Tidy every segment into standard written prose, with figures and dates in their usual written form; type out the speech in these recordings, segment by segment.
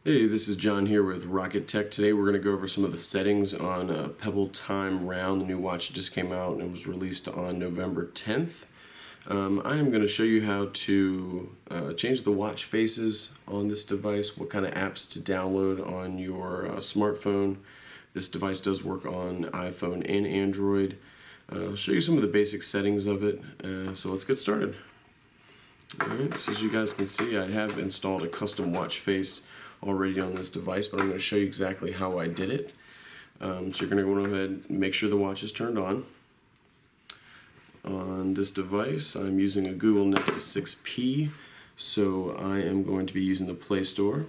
Hey, this is John here with Rocket Tech. Today we're going to go over some of the settings on Pebble Time Round, the new watch that just came out and it was released on November 10th. I am going to show you how to change the watch faces on this device, what kind of apps to download on your smartphone. This device does work on iPhone and Android. I'll show you some of the basic settings of it, so let's get started. Alright, so as you guys can see, I have installed a custom watch face already on this device, but I'm going to show you exactly how I did it. So you're going to go ahead and make sure the watch is turned on. On this device, I'm using a Google Nexus 6P, so I am going to be using the Play Store.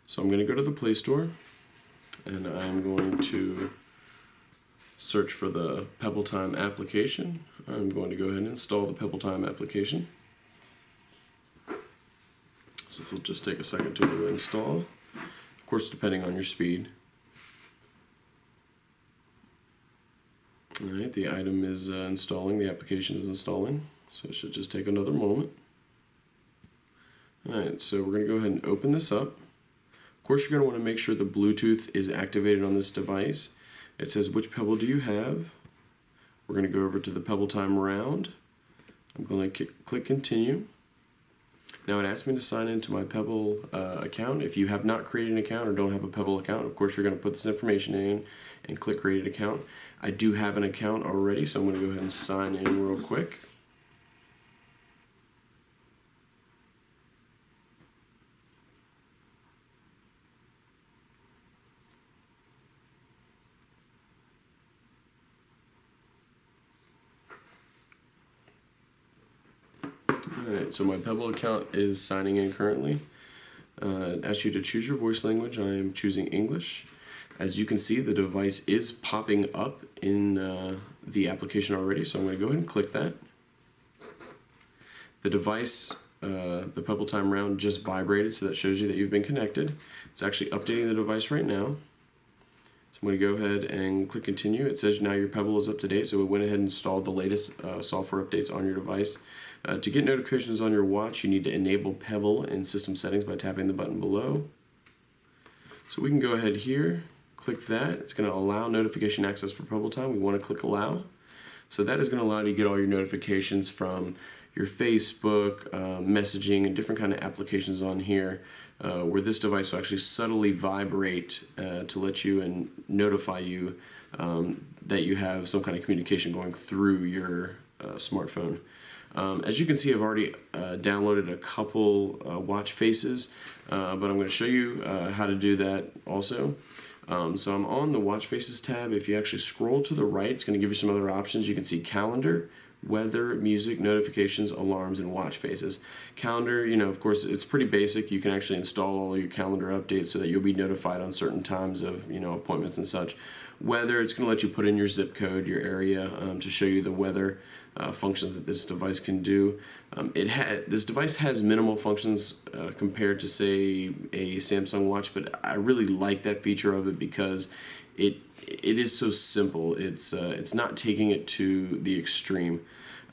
So I'm going to go to the Play Store, and I'm going to search for the Pebble Time application. I'm going to go ahead and install the Pebble Time application. So this will just take a second to install, of course depending on your speed. Alright, the item is installing, the application is installing, so it should just take another moment. Alright, so we're going to go ahead and open this up. Of course you're going to want to make sure the Bluetooth is activated on this device. It says, which Pebble do you have? We're going to go over to the Pebble Time Round. I'm going to click continue. Now it asks me to sign into my Pebble account. If you have not created an account or don't have a Pebble account, of course you're going to put this information in and click create account. I do have an account already, so I'm going to go ahead and sign in real quick. Alright, so my Pebble account is signing in currently. It asks you to choose your voice language. I am choosing English. As you can see, the device is popping up in the application already, so I'm going to go ahead and click that. The device, the Pebble Time Round, just vibrated, so that shows you that you've been connected. It's actually updating the device right now. So I'm going to go ahead and click continue. It says now your Pebble is up to date, so it went ahead and installed the latest software updates on your device. To get notifications on your watch, you need to enable Pebble in system settings by tapping the button below. So we can go ahead here, click that. It's going to allow notification access for Pebble Time. We want to click allow. So that is going to allow you to get all your notifications from your Facebook, messaging, and different kind of applications on here, where this device will actually subtly vibrate to let you and notify you that you have some kind of communication going through your smartphone. As you can see, I've already downloaded a couple watch faces, but I'm going to show you how to do that also. So I'm on the watch faces tab. If you actually scroll to the right, it's going to give you some other options. You can see calendar, weather, music, notifications, alarms, and watch faces. Calendar, of course, it's pretty basic. You can actually install all your calendar updates so that you'll be notified on certain times of appointments and such. Weather, it's going to let you put in your zip code, your area, to show you the weather functions that this device can do. This device has minimal functions compared to, say, a Samsung watch, but I really like that feature of it because it is so simple. It's not taking it to the extreme.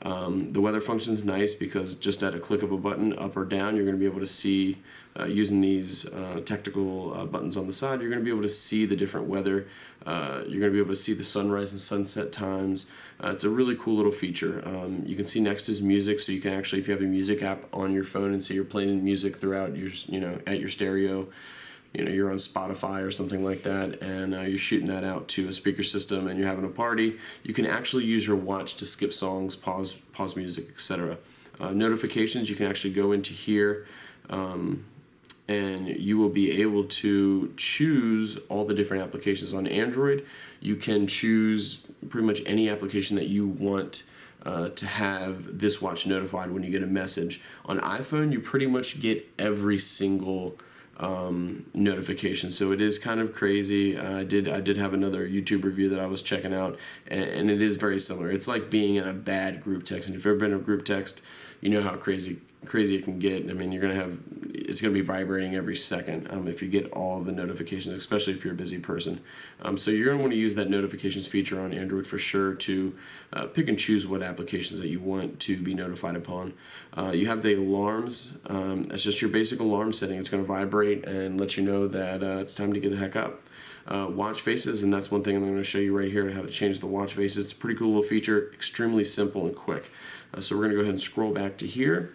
The weather function is nice because just at a click of a button, up or down, you're going to be able to see, using these tactical buttons on the side, you're going to be able to see the different weather. You're going to be able to see the sunrise and sunset times. It's a really cool little feature. You can see next is music, so you can actually, if you have a music app on your phone and say you're playing music throughout your, at your stereo, you're on Spotify or something like that, and you're shooting that out to a speaker system and you're having a party, you can actually use your watch to skip songs, pause music, etc. Notifications, you can actually go into here and you will be able to choose all the different applications. On Android, you can choose pretty much any application that you want to have this watch notified when you get a message. On iPhone, you pretty much get every single notification, so it is kind of crazy. I did have another YouTube review that I was checking out, and it is very similar. It's like being in a bad group text, and if you've ever been in a group text, you know how crazy it can get. I mean, you're gonna have, it's going to be vibrating every second if you get all the notifications, especially if you're a busy person. So you're going to want to use that notifications feature on Android for sure to pick and choose what applications that you want to be notified upon. You have the alarms. That's just your basic alarm setting. It's going to vibrate and let you know that it's time to get the heck up. Watch faces, and that's one thing I'm going to show you right here, how to change the watch faces. It's a pretty cool little feature, extremely simple and quick. So we're going to go ahead and scroll back to here.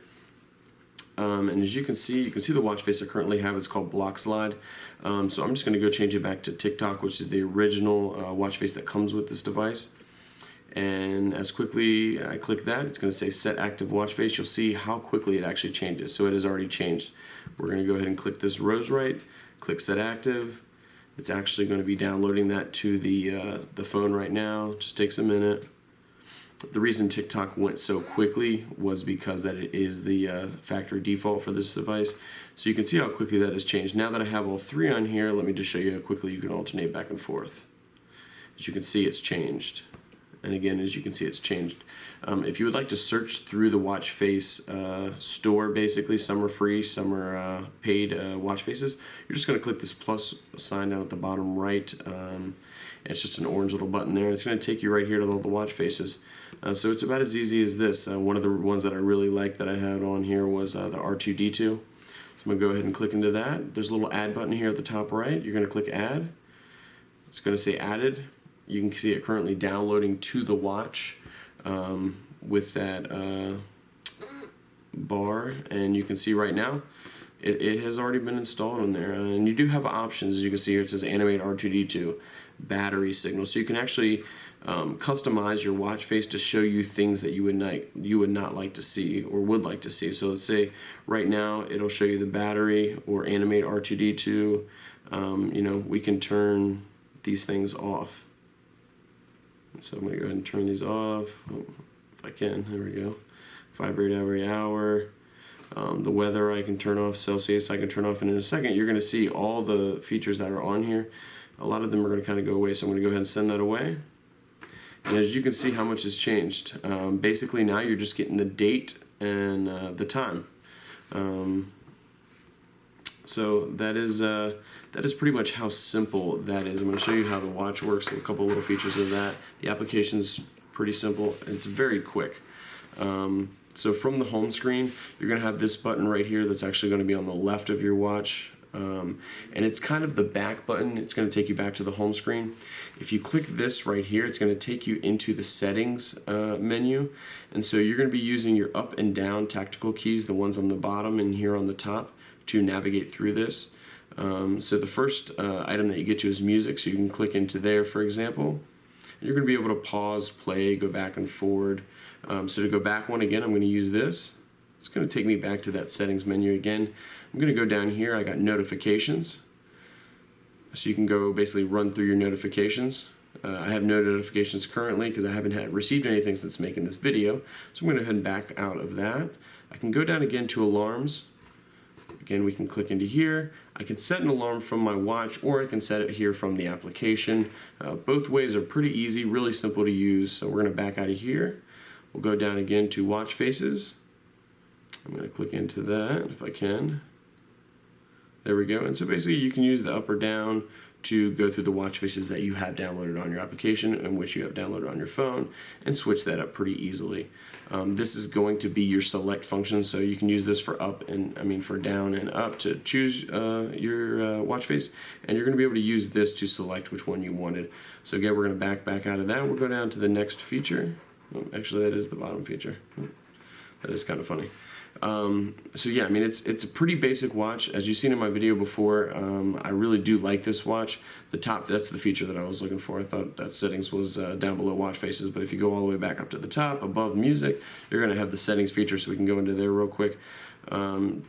And as you can see the watch face I currently have. It's called Block Slide. So I'm just going to go change it back to TikTok, which is the original watch face that comes with this device. And as quickly I click that, it's going to say Set Active Watch Face. You'll see how quickly it actually changes. So it has already changed. We're going to go ahead and click this rose right, click Set Active. It's actually going to be downloading that to the phone right now. Just takes a minute. The reason TikTok went so quickly was because that it is the factory default for this device. So you can see how quickly that has changed. Now that I have all three on here, let me just show you how quickly you can alternate back and forth. As you can see, it's changed. And again, as you can see, it's changed. If you would like to search through the watch face store, basically, some are free, some are paid watch faces, you're just going to click this plus sign down at the bottom right. It's just an orange little button there. It's going to take you right here to all the watch faces. So it's about as easy as this. One of the ones that I really liked that I had on here was the R2-D2. So I'm going to go ahead and click into that. There's a little add button here at the top right. You're going to click add. It's going to say added. You can see it currently downloading to the watch with that bar, and you can see right now it has already been installed on there. And you do have options, as you can see here. It says animate R2-D2 battery signal, so you can actually customize your watch face to show you things that you would not like to see or would like to see. So let's say right now it'll show you the battery or animate R2-D2. You know, we can turn these things off. So I'm going to go ahead and turn these off, if I can. There we go. Vibrate every hour. The weather I can turn off, Celsius I can turn off, and in a second you're going to see all the features that are on here. A lot of them are going to kind of go away, so I'm going to go ahead and send that away. And as you can see how much has changed. Basically now you're just getting the date and the time. So that is pretty much how simple that is. I'm going to show you how the watch works and a couple little features of that. The application's pretty simple. It's very quick. So from the home screen, you're going to have this button right here that's actually going to be on the left of your watch. And it's kind of the back button. It's going to take you back to the home screen. If you click this right here, it's going to take you into the settings menu. And so you're going to be using your up and down tactical keys, the ones on the bottom and here on the top, to navigate through this. So the first item that you get to is music, so you can click into there, for example. You're going to be able to pause, play, go back and forward. So to go back one again, I'm going to use this. It's going to take me back to that settings menu again. I'm going to go down here. I got notifications. So you can go basically run through your notifications. I have no notifications currently because I haven't received anything since making this video. So I'm going to go ahead and back out of that. I can go down again to alarms. Again, we can click into here. I can set an alarm from my watch, or I can set it here from the application. Both ways are pretty easy, really simple to use. So we're going to back out of here. We'll go down again to watch faces. I'm going to click into that if I can. There we go. And so basically you can use the up or down to go through the watch faces that you have downloaded on your application and which you have downloaded on your phone, and switch that up pretty easily. This is going to be your select function, so you can use this for for down and up to choose your watch face, and you're going to be able to use this to select which one you wanted. So again, we're going to back out of that. We'll go down to the next feature. Oh, actually, that is the bottom feature. That is kind of funny. So yeah, I mean, it's a pretty basic watch. As you've seen in my video before, I really do like this watch. The top, that's the feature that I was looking for. I thought that settings was down below watch faces, but if you go all the way back up to the top, above music, you're going to have the settings feature, so we can go into there real quick.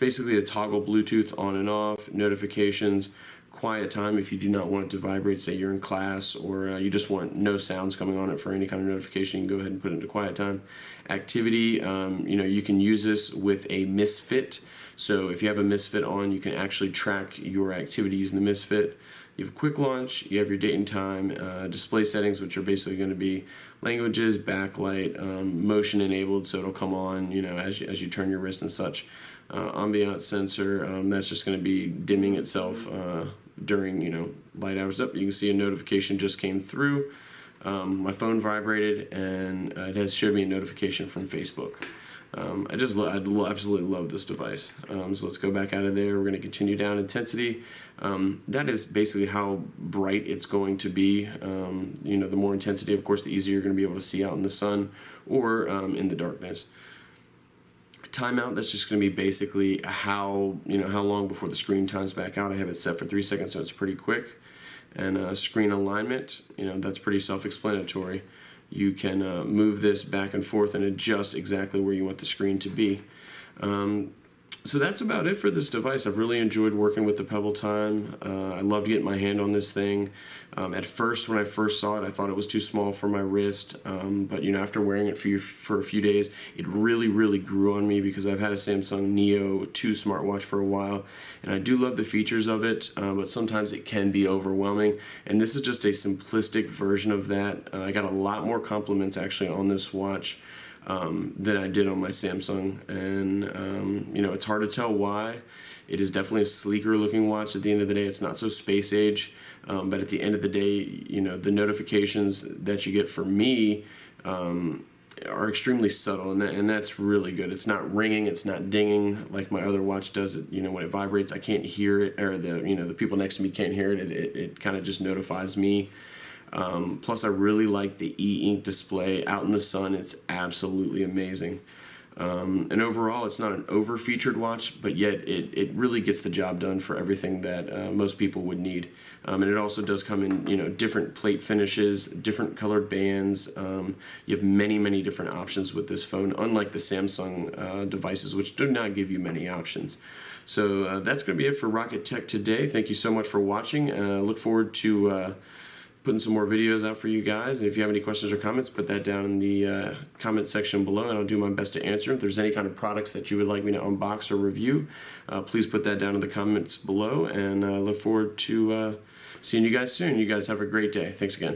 Basically, a toggle Bluetooth on and off, notifications, quiet time if you do not want it to vibrate, say you're in class, or you just want no sounds coming on it for any kind of notification. You can go ahead and put it into quiet time. Activity, you can use this with a misfit. So if you have a misfit on, you can actually track your activity using the misfit. You have quick launch, you have your date and time, display settings, which are basically going to be languages, backlight, motion enabled, so it'll come on, as you turn your wrist and such. Ambient sensor, that's just going to be dimming itself during, light hours up. You can see a notification just came through. My phone vibrated, and it has showed me a notification from Facebook. I absolutely love this device. So let's go back out of there. We're going to continue down intensity. That is basically how bright it's going to be. The more intensity, of course, the easier you're going to be able to see out in the sun or in the darkness. Timeout, that's just going to be basically how long before the screen times back out. I have it set for 3 seconds, so it's pretty quick. And screen alignment, that's pretty self-explanatory. You can move this back and forth and adjust exactly where you want the screen to be. So that's about it for this device. I've really enjoyed working with the Pebble Time. I loved getting my hand on this thing. At first, when I first saw it, I thought it was too small for my wrist. But after wearing it for a few days, it really, really grew on me because I've had a Samsung Neo 2 smartwatch for a while, and I do love the features of it, but sometimes it can be overwhelming. And this is just a simplistic version of that. I got a lot more compliments actually on this watch than I did on my Samsung, and it's hard to tell why. It is definitely a sleeker looking watch. At the end of the day, it's not so space age, but at the end of the day, the notifications that you get from me are extremely subtle, and that's really good. It's not ringing, it's not dinging like my other watch does. When it vibrates, I can't hear it, or the people next to me can't hear it. It kind of just notifies me. Plus, I really like the e-ink display out in the sun. It's absolutely amazing. And overall, it's not an over-featured watch, but yet it really gets the job done for everything that most people would need. And it also does come in different plate finishes, different colored bands. You have many, many different options with this phone, unlike the Samsung devices, which do not give you many options. So that's going to be it for Rocket Tech today. Thank you so much for watching. Look forward to putting some more videos out for you guys, and if you have any questions or comments, put that down in the comment section below, and I'll do my best to answer. If there's any kind of products that you would like me to unbox or review, please put that down in the comments below, and I look forward to seeing you guys soon. You guys have a great day. Thanks again.